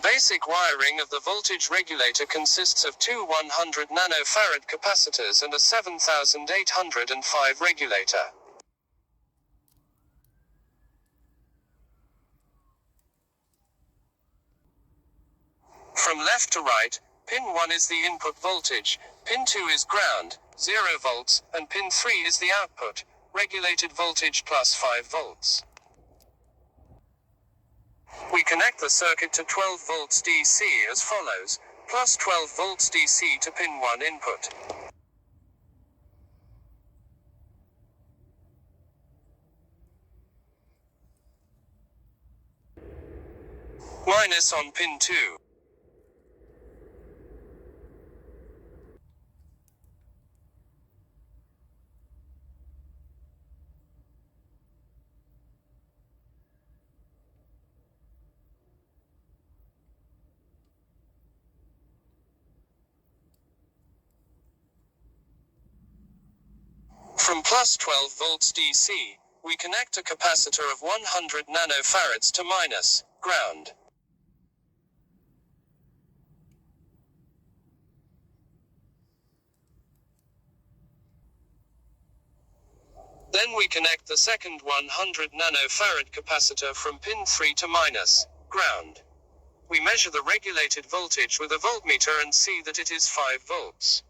The basic wiring of the voltage regulator consists of two 100 nanofarad capacitors and a 7805 regulator. From left to right, pin 1 is the input voltage, pin 2 is ground, 0 volts, and pin 3 is the output, regulated voltage plus 5 volts. We connect the circuit to 12 volts DC as follows, plus 12 volts DC to pin 1 input. Minus on pin 2. From plus 12 volts DC, we connect a capacitor of 100 nanofarads to minus, ground. Then we connect the second 100 nanofarad capacitor from pin 3 to minus, ground. We measure the regulated voltage with a voltmeter and see that it is 5 volts.